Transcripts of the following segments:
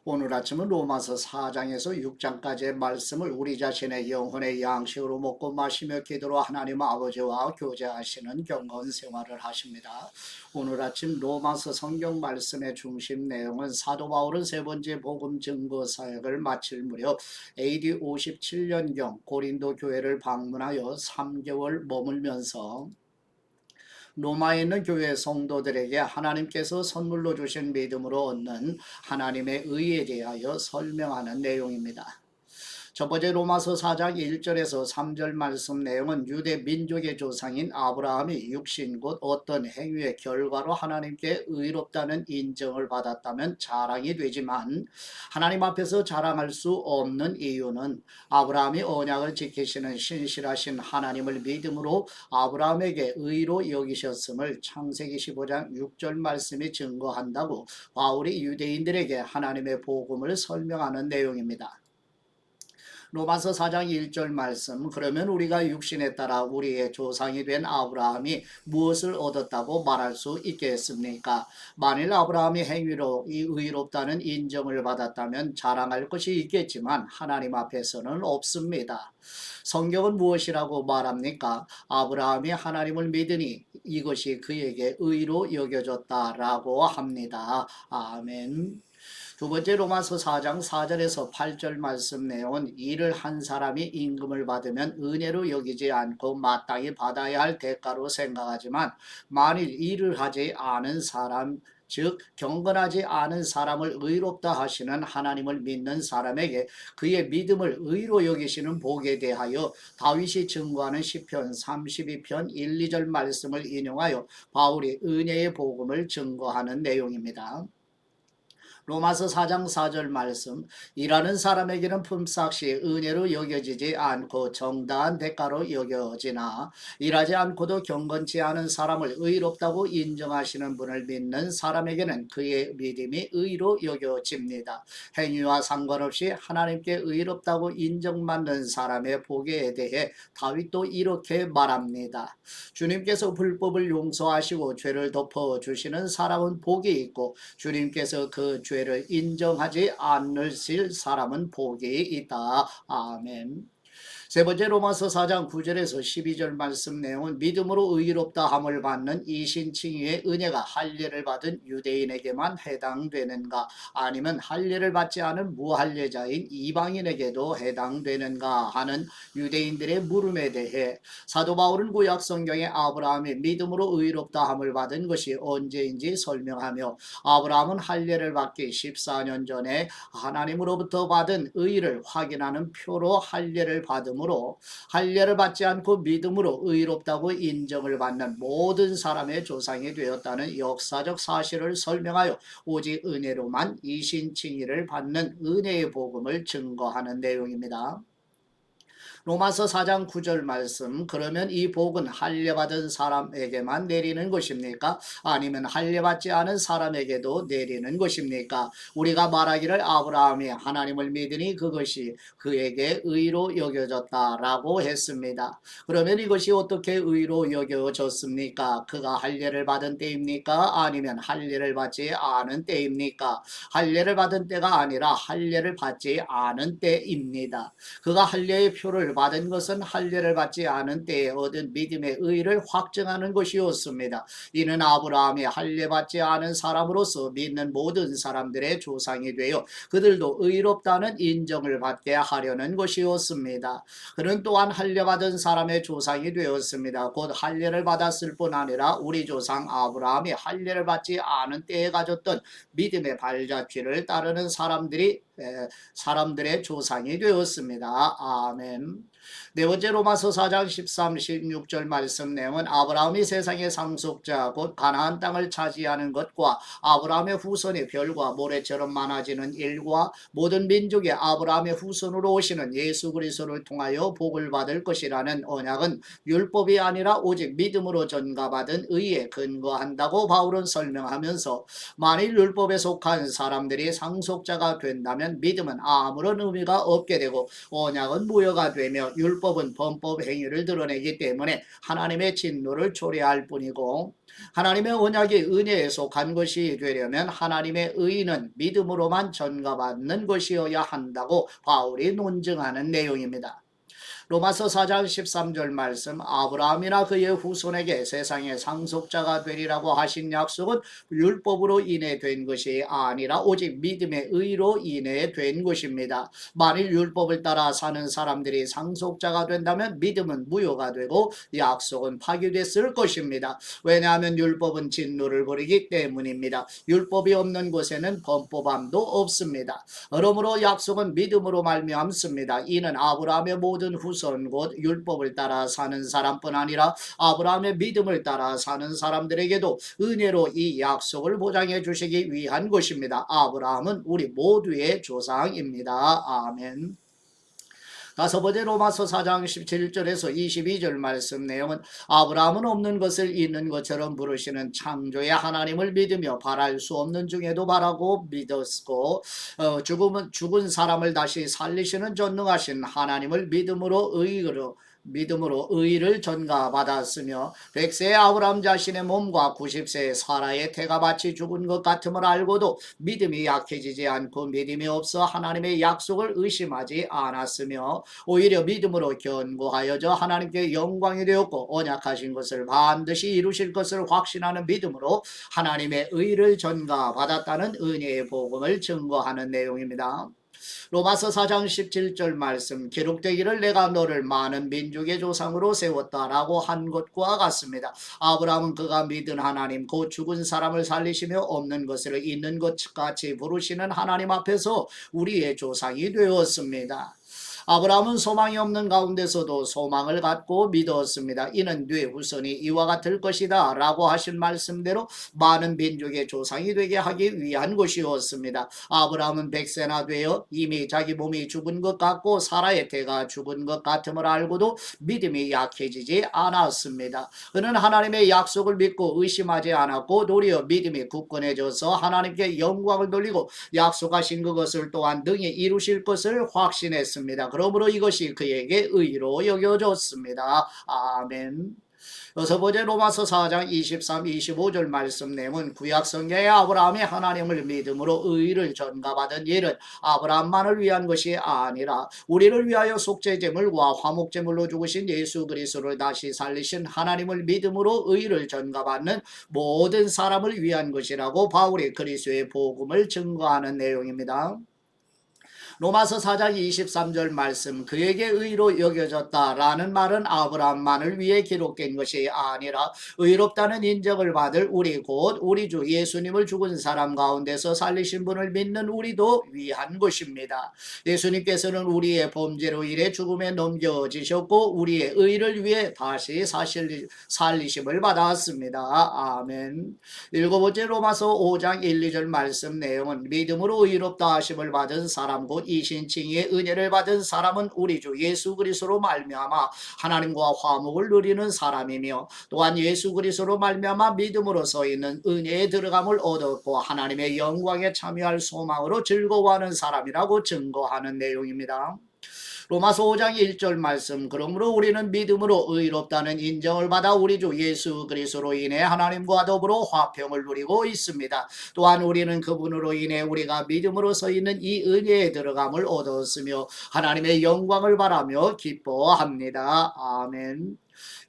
오늘 아침은 로마서 4장에서 6장까지의 말씀을 우리 자신의 영혼의 양식으로 먹고 마시며 기도로 하나님 아버지와 교제하시는 경건 생활을 하십니다. 오늘 아침 로마서 성경 말씀의 중심 내용은 사도 바울은 세 번째 복음 증거 사역을 마칠 무렵 AD 57년경 고린도 교회를 방문하여 3개월 머물면서 로마에 있는 교회 성도들에게 하나님께서 선물로 주신 믿음으로 얻는 하나님의 의에 대하여 설명하는 내용입니다. 첫 번째 로마서 4장 1절에서 3절 말씀 내용은 유대 민족의 조상인 아브라함이 육신 곧 어떤 행위의 결과로 하나님께 의롭다는 인정을 받았다면 자랑이 되지만 하나님 앞에서 자랑할 수 없는 이유는 아브라함이 언약을 지키시는 신실하신 하나님을 믿음으로 아브라함에게 의로 여기셨음을 창세기 15장 6절 말씀이 증거한다고 바울이 유대인들에게 하나님의 복음을 설명하는 내용입니다. 로마서 4장 1절 말씀, 그러면 우리가 육신에 따라 우리의 조상이 된 아브라함이 무엇을 얻었다고 말할 수 있겠습니까? 만일 아브라함이 행위로 이 의롭다는 인정을 받았다면 자랑할 것이 있겠지만 하나님 앞에서는 없습니다. 성경은 무엇이라고 말합니까? 아브라함이 하나님을 믿으니 이것이 그에게 의로 여겨졌다라고 합니다. 아멘. 두 번째 로마서 4장 4절에서 8절 말씀 내용은 일을 한 사람이 임금을 받으면 은혜로 여기지 않고 마땅히 받아야 할 대가로 생각하지만 만일 일을 하지 않은 사람 즉 경건하지 않은 사람을 의롭다 하시는 하나님을 믿는 사람에게 그의 믿음을 의로 여기시는 복에 대하여 다윗이 증거하는 시편 32편 1, 2절 말씀을 인용하여 바울이 은혜의 복음을 증거하는 내용입니다. 로마서 4장 4절 말씀, 일하는 사람에게는 품삯이 은혜로 여겨지지 않고 정당한 대가로 여겨지나 일하지 않고도 경건치 않은 사람을 의롭다고 인정하시는 분을 믿는 사람에게는 그의 믿음이 의로 여겨집니다. 행위와 상관없이 하나님께 의롭다고 인정받는 사람의 복에 대해 다윗도 이렇게 말합니다. 주님께서 불법을 용서하시고 죄를 덮어주시는 사람은 복이 있고 주님께서 그 죄를 인정하지 않으실 사람은 복이 있다. 아멘. 세 번째 로마서 4장 9절에서 12절 말씀 내용은 믿음으로 의롭다 함을 받는 이신칭의의 은혜가 할례를 받은 유대인에게만 해당되는가 아니면 할례를 받지 않은 무할례자인 이방인에게도 해당되는가 하는 유대인들의 물음에 대해 사도 바울은 구약 성경의 아브라함이 믿음으로 의롭다 함을 받은 것이 언제인지 설명하며 아브라함은 할례를 받기 14년 전에 하나님으로부터 받은 의를 확인하는 표로 할례를 받음으로 할례를 받지 않고 믿음으로 의롭다고 인정을 받는 모든 사람의 조상이 되었다는 역사적 사실을 설명하여 오직 은혜로만 이신칭의를 받는 은혜의 복음을 증거하는 내용입니다. 로마서 4장 9절 말씀, 그러면 이 복은 할례받은 사람에게만 내리는 것입니까? 아니면 할례받지 않은 사람에게도 내리는 것입니까? 우리가 말하기를 아브라함이 하나님을 믿으니 그것이 그에게 의로 여겨졌다라고 했습니다. 그러면 이것이 어떻게 의로 여겨졌습니까? 그가 할례를 받은 때입니까? 아니면 할례를 받지 않은 때입니까? 할례를 받은 때가 아니라 할례를 받지 않은 때입니다. 그가 할례의 표를 받은 것은 할례를 받지 않은 때에 얻은 믿음의 의를 확증하는 것이었습니다. 이는 아브라함이 할례 받지 않은 사람으로서 믿는 모든 사람들의 조상이 되어 그들도 의롭다는 인정을 받게 하려는 것이었습니다. 그는 또한 할례 받은 사람의 조상이 되었습니다. 곧 할례를 받았을 뿐 아니라 우리 조상 아브라함이 할례를 받지 않은 때에 가졌던 믿음의 발자취를 따르는 사람들의 조상이 되었습니다. 아멘. 네 번째 로마서 4장 13, 16절 말씀 내용은 아브라함이 세상의 상속자 곧 가나안 땅을 차지하는 것과 아브라함의 후손이 별과 모래처럼 많아지는 일과 모든 민족이 아브라함의 후손으로 오시는 예수 그리스도를 통하여 복을 받을 것이라는 언약은 율법이 아니라 오직 믿음으로 전가받은 의에 근거한다고 바울은 설명하면서 만일 율법에 속한 사람들이 상속자가 된다면 믿음은 아무런 의미가 없게 되고 언약은 무효가 되니 행위며 율법은 범법 행위를 드러내기 때문에 하나님의 진노를 초래할 뿐이고 하나님의 언약이 은혜에 속한 것이 되려면 하나님의 의는 믿음으로만 전가받는 것이어야 한다고 바울이 논증하는 내용입니다. 로마서 4장 13절 말씀 아브라함이나 그의 후손에게 세상의 상속자가 되리라고 하신 약속은 율법으로 인해 된 것이 아니라 오직 믿음의 의로 인해 된 것입니다. 만일 율법을 따라 사는 사람들이 상속자가 된다면 믿음은 무효가 되고 약속은 파기됐을 것입니다. 왜냐하면 율법은 진노를 부리기 때문입니다. 율법이 없는 곳에는 범법함도 없습니다. 그러므로 약속은 믿음으로 말미암습니다. 이는 아브라함의 모든 후손 곧 율법을 따라 사는 사람뿐 아니라 아브라함의 믿음을 따라 사는 사람들에게도 은혜로 이 약속을 보장해 주시기 위한 것입니다. 아브라함은 우리 모두의 조상입니다. 아멘. 다섯 번째 로마서 4장 17절에서 22절 말씀 내용은 아브라함은 없는 것을 있는 것처럼 부르시는 창조의 하나님을 믿으며 바랄 수 없는 중에도 바라고 믿었고 죽은 사람을 다시 살리시는 전능하신 하나님을 믿음으로 의를 전가받았으며 100세의 아브라함 자신의 몸과 90세의 사라의 태가 마치 죽은 것 같음을 알고도 믿음이 약해지지 않고 믿음이 없어 하나님의 약속을 의심하지 않았으며 오히려 믿음으로 견고하여져 하나님께 영광이 되었고 언약하신 것을 반드시 이루실 것을 확신하는 믿음으로 하나님의 의를 전가받았다는 은혜의 복음을 증거하는 내용입니다. 로마서 4장 17절 말씀 기록되기를 내가 너를 많은 민족의 조상으로 세웠다라고 한 것과 같습니다. 아브라함은 그가 믿은 하나님 곧 죽은 사람을 살리시며 없는 것을 있는 것 같이 부르시는 하나님 앞에서 우리의 조상이 되었습니다. 아브라함은 소망이 없는 가운데서도 소망을 갖고 믿었습니다. 이는 네 후손이 이와 같을 것이다 라고 하신 말씀대로 많은 민족의 조상이 되게 하기 위한 것이었습니다. 아브라함은 100세나 되어 이미 자기 몸이 죽은 것 같고 사라의 태가 죽은 것 같음을 알고도 믿음이 약해지지 않았습니다. 그는 하나님의 약속을 믿고 의심하지 않았고 도리어 믿음이 굳건해져서 하나님께 영광을 돌리고 약속하신 그것을 또한 능히 이루실 것을 확신했습니다. 그러므로 이것이 그에게 의로 여겨졌습니다. 아멘. 여섯 번째 로마서 4장 23, 25절 말씀 내용은 구약성경의 아브라함이 하나님을 믿음으로 의를 전가받은 일은 아브라함만을 위한 것이 아니라 우리를 위하여 속죄제물과 화목제물로 죽으신 예수 그리스도를 다시 살리신 하나님을 믿음으로 의를 전가받는 모든 사람을 위한 것이라고 바울이 그리스도의 복음을 증거하는 내용입니다. 로마서 4장 23절 말씀 그에게 의로 여겨졌다라는 말은 아브라함만을 위해 기록된 것이 아니라 의롭다는 인정을 받을 우리 곧 우리 주 예수님을 죽은 사람 가운데서 살리신 분을 믿는 우리도 위한 것입니다. 예수님께서는 우리의 범죄로 인해 죽음에 넘겨지셨고 우리의 의를 위해 다시 살리심을 받았습니다. 아멘. 일곱 번째 로마서 5장 1, 2절 말씀 내용은 믿음으로 의롭다 하심을 받은 사람 곧 이신칭의 은혜를 받은 사람은 우리 주 예수 그리스도로 말미암아 하나님과 화목을 누리는 사람이며 또한 예수 그리스도로 말미암아 믿음으로 서 있는 은혜에 들어감을 얻었고 하나님의 영광에 참여할 소망으로 즐거워하는 사람이라고 증거하는 내용입니다. 로마서 5장 1절 말씀 그러므로 우리는 믿음으로 의롭다는 인정을 받아 우리 주 예수 그리스도로 인해 하나님과 더불어 화평을 누리고 있습니다. 또한 우리는 그분으로 인해 우리가 믿음으로 서 있는 이 은혜에 들어감을 얻었으며 하나님의 영광을 바라며 기뻐합니다. 아멘.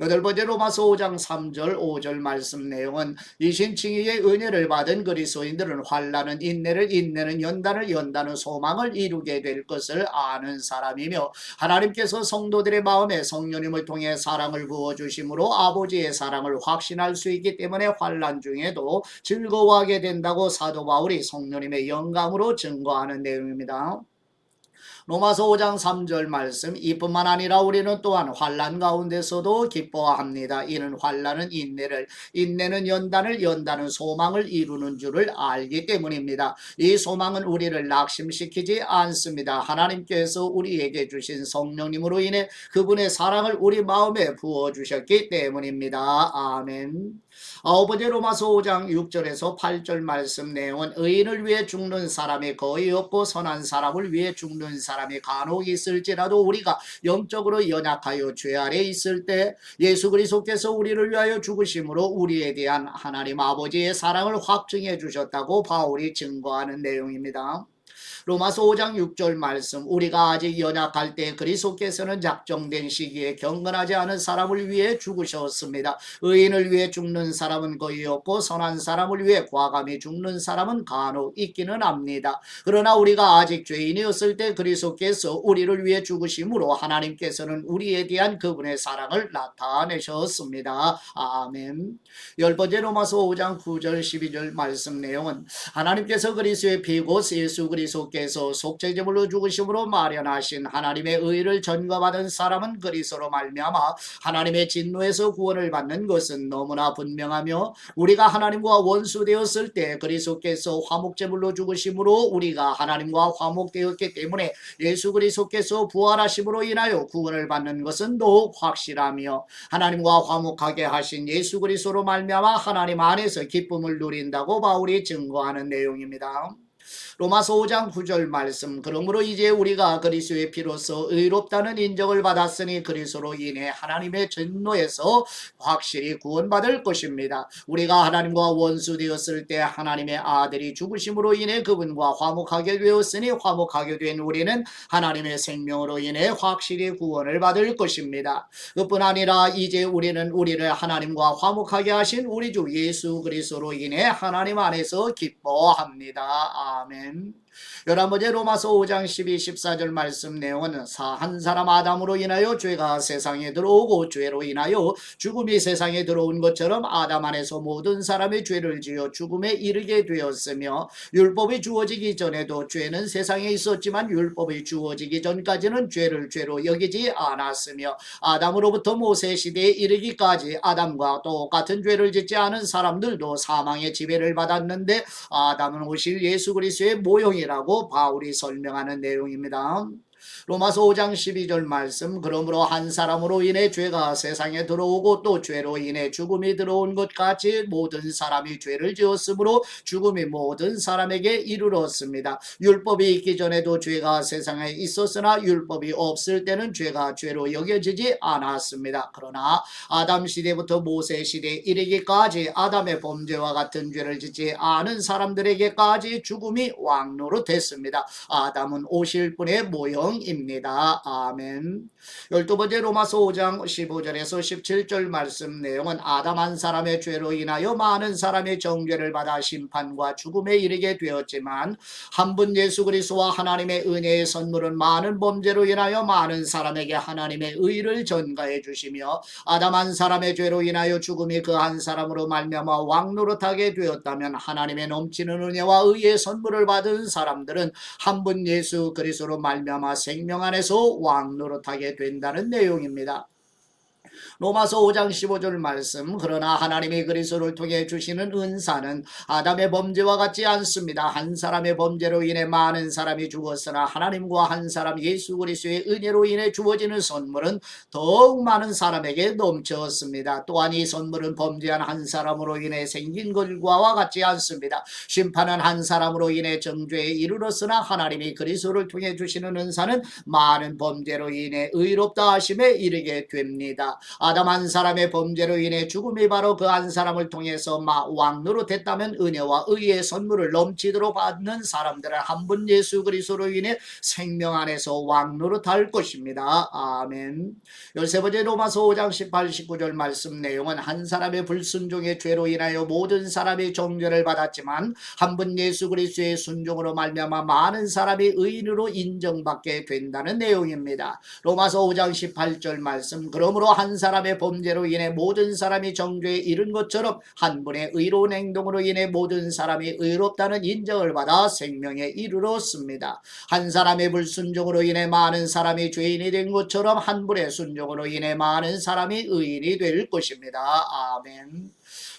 여덟 번째 로마서 5장 3절 5절 말씀 내용은 이신칭의의 은혜를 받은 그리스도인들은 환난은 인내를 인내는 연단을 연단은 소망을 이루게 될 것을 아는 사람이며 하나님께서 성도들의 마음에 성령님을 통해 사랑을 부어주심으로 아버지의 사랑을 확신할 수 있기 때문에 환난 중에도 즐거워하게 된다고 사도 바울이 성령님의 영감으로 증거하는 내용입니다. 로마서 5장 3절 말씀 이뿐만 아니라 우리는 또한 환난 가운데서도 기뻐합니다. 이는 환난은 인내를 인내는 연단을 연단은 소망을 이루는 줄을 알기 때문입니다. 이 소망은 우리를 낙심시키지 않습니다. 하나님께서 우리에게 주신 성령님으로 인해 그분의 사랑을 우리 마음에 부어주셨기 때문입니다. 아멘. 아홉 번째 로마서 5장 6절에서 8절 말씀 내용은 의인을 위해 죽는 사람이 거의 없고 선한 사람을 위해 죽는 죽는 사람이 간혹 있을지라도 우리가 영적으로 연약하여 죄 아래 있을 때 예수 그리스도께서 우리를 위하여 죽으심으로 우리에 대한 하나님 아버지의 사랑을 확증해 주셨다고 바울이 증거하는 내용입니다. 로마서 5장 6절 말씀, 우리가 아직 연약할 때 그리스도께서는 작정된 시기에 경건하지 않은 사람을 위해 죽으셨습니다. 의인을 위해 죽는 사람은 거의 없고 선한 사람을 위해 과감히 죽는 사람은 간혹 있기는 합니다. 그러나 우리가 아직 죄인이었을 때 그리스도께서 우리를 위해 죽으심으로 하나님께서는 우리에 대한 그분의 사랑을 나타내셨습니다. 아멘. 열 번째 로마서 5장 9절 12절 말씀 내용은 하나님께서 그리스도의 피 곧 예수 그리스도께서 속죄제물로 죽으심으로 마련하신 하나님의 의를 전가받은 사람은 그리스도로 말미암아 하나님의 진노에서 구원을 받는 것은 너무나 분명하며 우리가 하나님과 원수되었을 때 그리스도께서 화목제물로 죽으심으로 우리가 하나님과 화목되었기 때문에 예수 그리스도께서 부활하심으로 인하여 구원을 받는 것은 더욱 확실하며 하나님과 화목하게 하신 예수 그리스도로 말미암아 하나님 안에서 기쁨을 누린다고 바울이 증거하는 내용입니다. 로마서 5장 9절 말씀, 그러므로 이제 우리가 그리스도의 피로서 의롭다는 인정을 받았으니 그리스도로 인해 하나님의 진노에서 확실히 구원받을 것입니다. 우리가 하나님과 원수 되었을 때 하나님의 아들이 죽으심으로 인해 그분과 화목하게 되었으니 화목하게 된 우리는 하나님의 생명으로 인해 확실히 구원을 받을 것입니다. 그뿐 아니라 이제 우리는 우리를 하나님과 화목하게 하신 우리 주 예수 그리스도로 인해 하나님 안에서 기뻐합니다. 아멘. 11번째 로마서 5장 12, 14절 말씀 내용은 한 사람 아담으로 인하여 죄가 세상에 들어오고 죄로 인하여 죽음이 세상에 들어온 것처럼 아담 안에서 모든 사람의 죄를 지어 죽음에 이르게 되었으며 율법이 주어지기 전에도 죄는 세상에 있었지만 율법이 주어지기 전까지는 죄를 죄로 여기지 않았으며 아담으로부터 모세 시대에 이르기까지 아담과 똑같은 죄를 짓지 않은 사람들도 사망의 지배를 받았는데 아담은 오실 예수 그리스도의 모형이라고 바울이 설명하는 내용입니다. 로마서 5장 12절 말씀, 그러므로 한 사람으로 인해 죄가 세상에 들어오고 또 죄로 인해 죽음이 들어온 것 같이 모든 사람이 죄를 지었으므로 죽음이 모든 사람에게 이르렀습니다. 율법이 있기 전에도 죄가 세상에 있었으나 율법이 없을 때는 죄가 죄로 여겨지지 않았습니다. 그러나 아담 시대부터 모세 시대에 이르기까지 아담의 범죄와 같은 죄를 짓지 않은 사람들에게까지 죽음이 왕노로 됐습니다. 아담은 오실 분의 모형입니다. 아멘. 12번째 로마서 5장 15절에서 17절 말씀 내용은 아담 한 사람의 죄로 인하여 많은 사람의 정죄를 받아 심판과 죽음에 이르게 되었지만 한 분 예수 그리스도와 하나님의 은혜의 선물은 많은 범죄로 인하여 많은 사람에게 하나님의 의를 전가해 주시며 아담 한 사람의 죄로 인하여 죽음이 그 한 사람으로 말미암아 왕노릇하게 되었다면 하나님의 넘치는 은혜와 의의 선물을 받은 사람들은 한 분 예수 그리스도로 말미암아 생명 안에서 왕노릇하게 된다는 내용입니다. 로마서 5장 15절 말씀, 그러나 하나님이 그리스도를 통해 주시는 은사는 아담의 범죄와 같지 않습니다. 한 사람의 범죄로 인해 많은 사람이 죽었으나 하나님과 한 사람 예수 그리스도의 은혜로 인해 주어지는 선물은 더욱 많은 사람에게 넘쳤습니다. 또한 이 선물은 범죄한 한 사람으로 인해 생긴 것과와 같지 않습니다. 심판은 한 사람으로 인해 정죄에 이르렀으나 하나님이 그리스도를 통해 주시는 은사는 많은 범죄로 인해 의롭다 하심에 이르게 됩니다. 아담 한 사람의 범죄로 인해 죽음이 바로 그 한 사람을 통해서 왕노로 됐다면 은혜와 의의 선물을 넘치도록 받는 사람들은 한 분 예수 그리스도로 인해 생명 안에서 왕노로 탈 것입니다. 아멘. 13번째 로마서 5장 18, 19절 말씀 내용은 한 사람의 불순종의 죄로 인하여 모든 사람이 정죄를 받았지만 한 분 예수 그리스도의 순종으로 말미암아 많은 사람이 의인으로 인정받게 된다는 내용입니다. 로마서 5장 18절 말씀, 그러므로 한 사람의 범죄로 인해 모든 사람이 정죄에 이른 것처럼 한 분의 의로운 행동으로 인해 모든 사람이 의롭다는 인정을 받아 생명에 이르렀습니다. 한 사람의 불순종으로 인해 많은 사람이 죄인이 된 것처럼 한 분의 순종으로 인해 많은 사람이 의인이 될 것입니다. 아멘.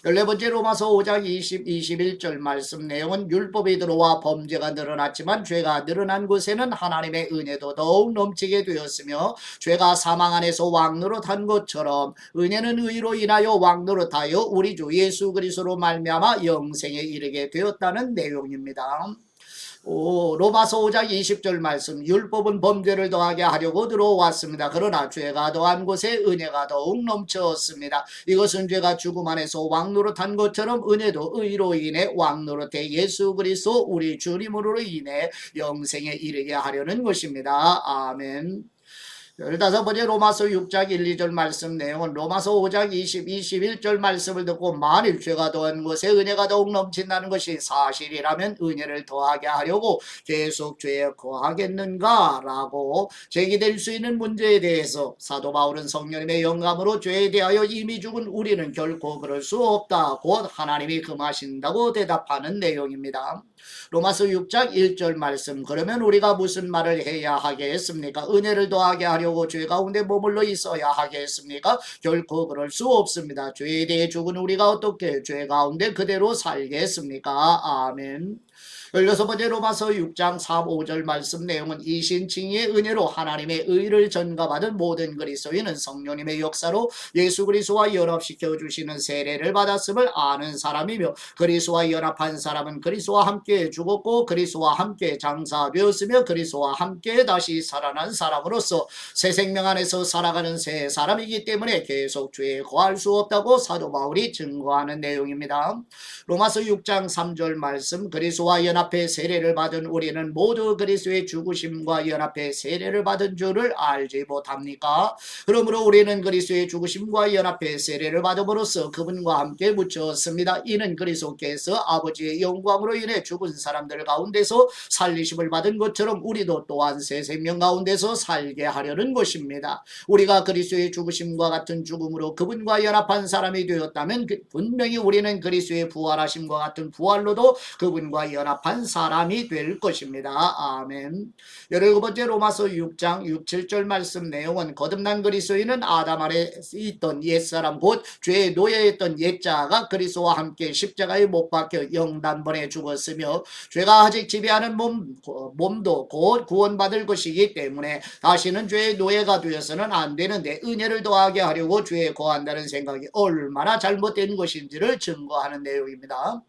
14번째 로마서 5장 20, 21절 말씀 내용은 율법이 들어와 범죄가 늘어났지만 죄가 늘어난 곳에는 하나님의 은혜도 더욱 넘치게 되었으며 죄가 사망 안에서 왕노릇한 것처럼 은혜는 의로 인하여 왕노릇하여 우리 주 예수 그리스도로 말미암아 영생에 이르게 되었다는 내용입니다. 로마서 5장 20절 말씀, 율법은 범죄를 더하게 하려고 들어왔습니다. 그러나 죄가 더한 곳에 은혜가 더욱 넘쳤습니다. 이것은 죄가 죽음 안에서 왕노릇한 것처럼 은혜도 의로 인해 왕노릇해 예수 그리스도 우리 주님으로 인해 영생에 이르게 하려는 것입니다. 아멘. 15번째 로마서 6장 1, 2절 말씀 내용은 로마서 5장 20, 21절 말씀을 듣고 만일 죄가 더한 곳에 은혜가 더욱 넘친다는 것이 사실이라면 은혜를 더하게 하려고 계속 죄에 거하겠는가? 라고 제기될 수 있는 문제에 대해서 사도 바울은 성령님의 영감으로 죄에 대하여 이미 죽은 우리는 결코 그럴 수 없다. 곧 하나님이 금하신다고 대답하는 내용입니다. 로마서 6장 1절 말씀, 그러면 우리가 무슨 말을 해야 하겠습니까? 은혜를 더하게 하려고 죄 가운데 머물러 있어야 하겠습니까? 결코 그럴 수 없습니다. 죄에 대해 죽은 우리가 어떻게 죄 가운데 그대로 살겠습니까? 아멘. 16번째 로마서 6장 4, 5절 말씀 내용은 이신칭의의 은혜로 하나님의 의를 전가받은 모든 그리스도인은 성령님의 역사로 예수 그리스도와 연합시켜 주시는 세례를 받았음을 아는 사람이며 그리스도와 연합한 사람은 그리스도와 함께 죽었고 그리스도와 함께 장사되었으며 그리스도와 함께 다시 살아난 사람으로서 새 생명 안에서 살아가는 새 사람이기 때문에 계속 죄에 거할 수 없다고 사도 바울이 증거하는 내용입니다. 로마서 6장 3절 말씀, 그리스도와 연합해 세례를 받은 우리는 모두 그리스도의 죽으심과 연합해 세례를 받은 줄을 알지 못합니까? 그러므로 우리는 그리스도의 죽으심과 연합해 세례를 받음으로써 그분과 함께 묻혔습니다. 이는 그리스도께서 아버지의 영광으로 인해 죽은 사람들 가운데서 살리심을 받은 것처럼 우리도 또한 새 생명 가운데서 살게 하려는 것입니다. 우리가 그리스도의 죽으심과 같은 죽음으로 그분과 연합한 사람이 되었다면 분명히 우리는 그리스도의 부활하심과 같은 부활로도 그분과 연합한 사람이 될 것입니다. 아멘. 17번째 로마서 6장 6, 7절 말씀 내용은 거듭난 그리스도인은 아담 아래 있던 옛사람 곧 죄에 노예했던 옛자가 그리스도와 함께 십자가에 못 박혀 영단번에 죽었으며 죄가 아직 지배하는 몸도 곧 구원받을 것이기 때문에 다시는 죄의 노예가 되어서는 안 되는데 은혜를 더하게 하려고 죄에 거한다는 생각이 얼마나 잘못된 것인지를 증거하는 내용입니다.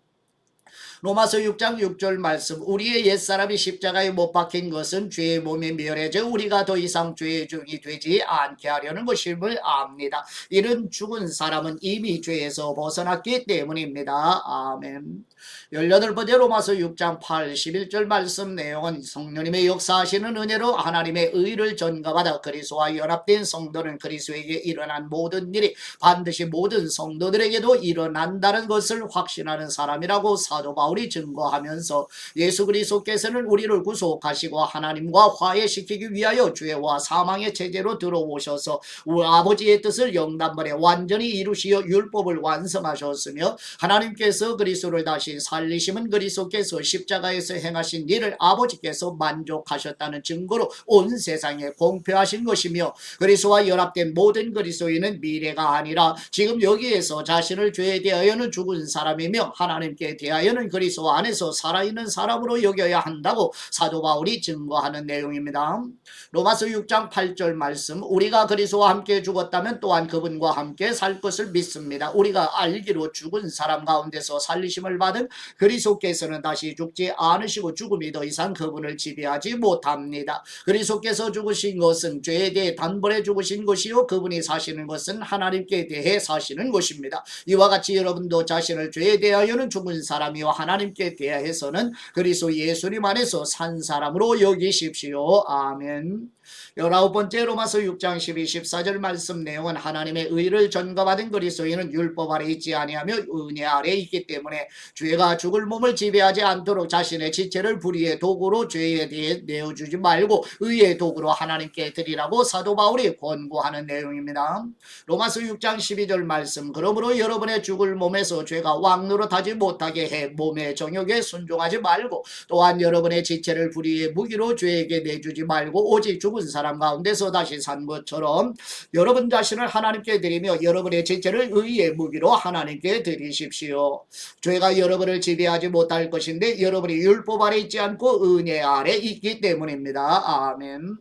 로마서 6장 6절 말씀, 우리의 옛사람이 십자가에 못 박힌 것은 죄의 몸이 멸해져 우리가 더 이상 죄의 종이 되지 않게 하려는 것임을 압니다. 이는 죽은 사람은 이미 죄에서 벗어났기 때문입니다. 아멘. 18번째 로마서 6장 81절 말씀 내용은 성령님의 역사하시는 은혜로 하나님의 의를 전가받아 그리스도와 연합된 성도는 그리스도에게 일어난 모든 일이 반드시 모든 성도들에게도 일어난다는 것을 확신하는 사람이라고 사도 바울이 증거하면서 예수 그리스도께서는 우리를 구속하시고 하나님과 화해시키기 위하여 죄와 사망의 체제로 들어오셔서 우리 아버지의 뜻을 영단번에 완전히 이루시어 율법을 완성하셨으며 하나님께서 그리스도를 다시 살리심은 그리스도께서 십자가에서 행하신 일을 아버지께서 만족하셨다는 증거로 온 세상에 공표하신 것이며 그리스도와 연합된 모든 그리스도인은 미래가 아니라 지금 여기에서 자신을 죄에 대하여는 죽은 사람이며 하나님께 대하여는 그리스도 안에서 살아있는 사람으로 여겨야 한다고 사도 바울이 증거하는 내용입니다. 로마서 6장 8절 말씀, 우리가 그리스도와 함께 죽었다면 또한 그분과 함께 살 것을 믿습니다. 우리가 알기로 죽은 사람 가운데서 살리심을 받은 그리스도께서는 다시 죽지 않으시고 죽음이 더 이상 그분을 지배하지 못합니다. 그리스도께서 죽으신 것은 죄에 대해 단번에 죽으신 것이요 그분이 사시는 것은 하나님께 대해 사시는 것입니다. 이와 같이 여러분도 자신을 죄에 대하여는 죽은 사람이요 하나님께 대해서는 그리스도 예수님 안에서 산 사람으로 여기십시오. 아멘. 19번째 로마서 6장 12, 14절 말씀 내용은 하나님의 의를 전가받은 그리스도인은 율법 아래 있지 아니하며 은혜 아래 있기 때문에 죄가 죽을 몸을 지배하지 않도록 자신의 지체를 불의의 도구로 죄에 대해 내어주지 말고 의의 도구로 하나님께 드리라고 사도 바울이 권고하는 내용입니다. 로마서 6장 12절 말씀, 그러므로 여러분의 죽을 몸에서 죄가 왕노릇하지 못하게 해 몸의 정욕에 순종하지 말고 또한 여러분의 지체를 불의의 무기로 죄에게 내주지 말고 오직 죽은 사람 가운데서 다시 산 것처럼 여러분 자신을 하나님께 드리며 여러분의 지체를 의의 무기로 하나님께 드리십시오. 죄가 여러분을 지배하지 못할 것인데 여러분이 율법 아래 있지 않고 은혜 아래 있기 때문입니다. 아멘.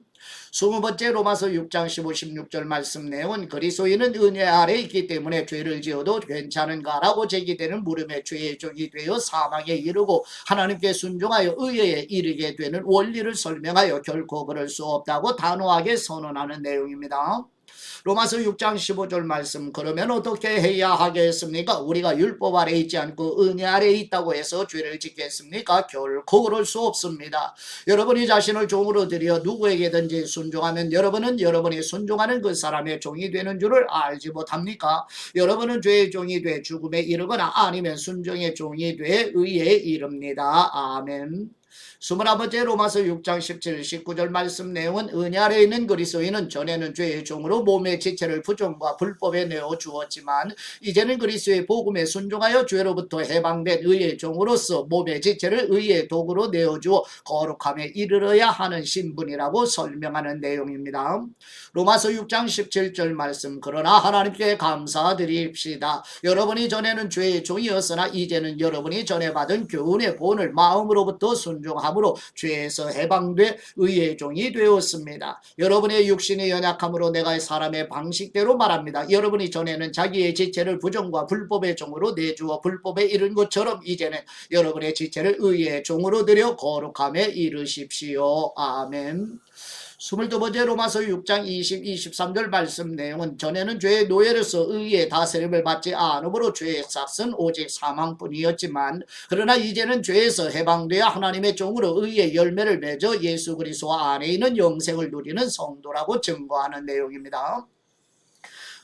20번째 로마서 6장 15, 16절 말씀 내용은 그리스도인은 은혜 아래 있기 때문에 죄를 지어도 괜찮은가라고 제기되는 물음에 죄의 종이 되어 사망에 이르고 하나님께 순종하여 의에 이르게 되는 원리를 설명하여 결코 그럴 수 없다고 단호하게 선언하는 내용입니다. 로마서 6장 15절 말씀, 그러면 어떻게 해야 하겠습니까? 우리가 율법 아래 있지 않고 은혜 아래 있다고 해서 죄를 짓겠습니까? 결코 그럴 수 없습니다. 여러분이 자신을 종으로 들여 누구에게든지 순종하면 여러분은 여러분이 순종하는 그 사람의 종이 되는 줄을 알지 못합니까? 여러분은 죄의 종이 돼 죽음에 이르거나 아니면 순종의 종이 돼 의에 이릅니다. 아멘. 21번째 로마서 6장 17, 19절 말씀 내용은 은혜 아래 있는 그리스도인은 전에는 죄의 종으로 몸의 지체를 부정과 불법에 내어 주었지만 이제는 그리스도의 복음에 순종하여 죄로부터 해방된 의의 종으로서 몸의 지체를 의의 도구로 내어주어 거룩함에 이르러야 하는 신분이라고 설명하는 내용입니다. 로마서 6장 17절 말씀, 그러나 하나님께 감사드립시다. 여러분이 전에는 죄의 종이었으나 이제는 여러분이 전에 받은 교훈의 본을 마음으로부터 순종함으로 죄에서 해방돼 의의 종이 되었습니다. 여러분의 육신의 연약함으로 내가 사람의 방식대로 말합니다. 여러분이 전에는 자기의 지체를 부정과 불법의 종으로 내주어 불법에 이른 것처럼 이제는 여러분의 지체를 의의 종으로 들여 거룩함에 이르십시오. 아멘. 22번째 로마서 6장 20, 23절 말씀 내용은 전에는 죄의 노예로서 의의 다스림을 받지 않으므로 죄의 삭은 오직 사망뿐이었지만 그러나 이제는 죄에서 해방되어 하나님의 종으로 의의 열매를 맺어 예수 그리스도 안에 있는 영생을 누리는 성도라고 증거하는 내용입니다.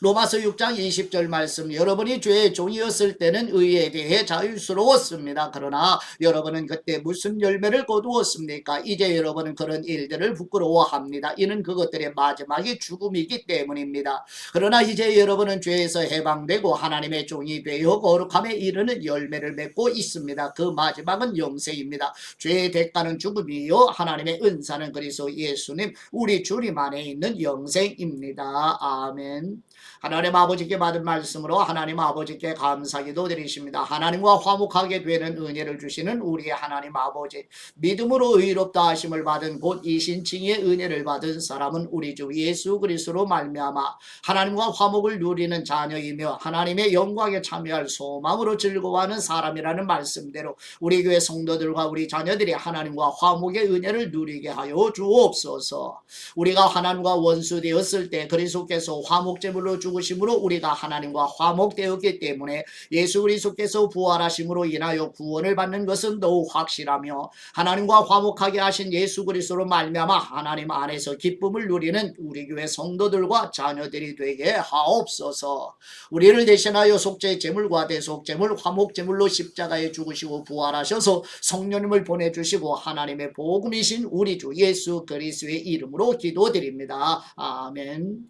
로마서 6장 20절 말씀, 여러분이 죄의 종이었을 때는 의에 대해 자유스러웠습니다. 그러나 여러분은 그때 무슨 열매를 거두었습니까? 이제 여러분은 그런 일들을 부끄러워합니다. 이는 그것들의 마지막이 죽음이기 때문입니다. 그러나 이제 여러분은 죄에서 해방되고 하나님의 종이 되어 거룩함에 이르는 열매를 맺고 있습니다. 그 마지막은 영생입니다. 죄의 대가는 죽음이요 하나님의 은사는 그리스도 예수님 우리 주님 안에 있는 영생입니다. 아멘. 하나님 아버지께 받은 말씀으로 하나님 아버지께 감사기도 드리십니다. 하나님과 화목하게 되는 은혜를 주시는 우리 하나님 아버지, 믿음으로 의롭다 하심을 받은 곧 이신칭의 은혜를 받은 사람은 우리 주 예수 그리스도로 말미암아 하나님과 화목을 누리는 자녀이며 하나님의 영광에 참여할 소망으로 즐거워하는 사람이라는 말씀대로 우리 교회 성도들과 우리 자녀들이 하나님과 화목의 은혜를 누리게 하여 주옵소서. 우리가 하나님과 원수 되었을 때 그리스도께서 화목제물로 죽으심으로 우리가 하나님과 화목되었기 때문에 예수 그리스도께서 부활하심으로 인하여 구원을 받는 것은 더욱 확실하며 하나님과 화목하게 하신 예수 그리스도로 말미암아 하나님 안에서 기쁨을 누리는 우리 교회 성도들과 자녀들이 되게 하옵소서. 우리를 대신하여 속죄 제물과 대속 제물, 화목 제물로 십자가에 죽으시고 부활하셔서 성령님을 보내주시고 하나님의 복음이신 우리 주 예수 그리스도의 이름으로 기도드립니다. 아멘.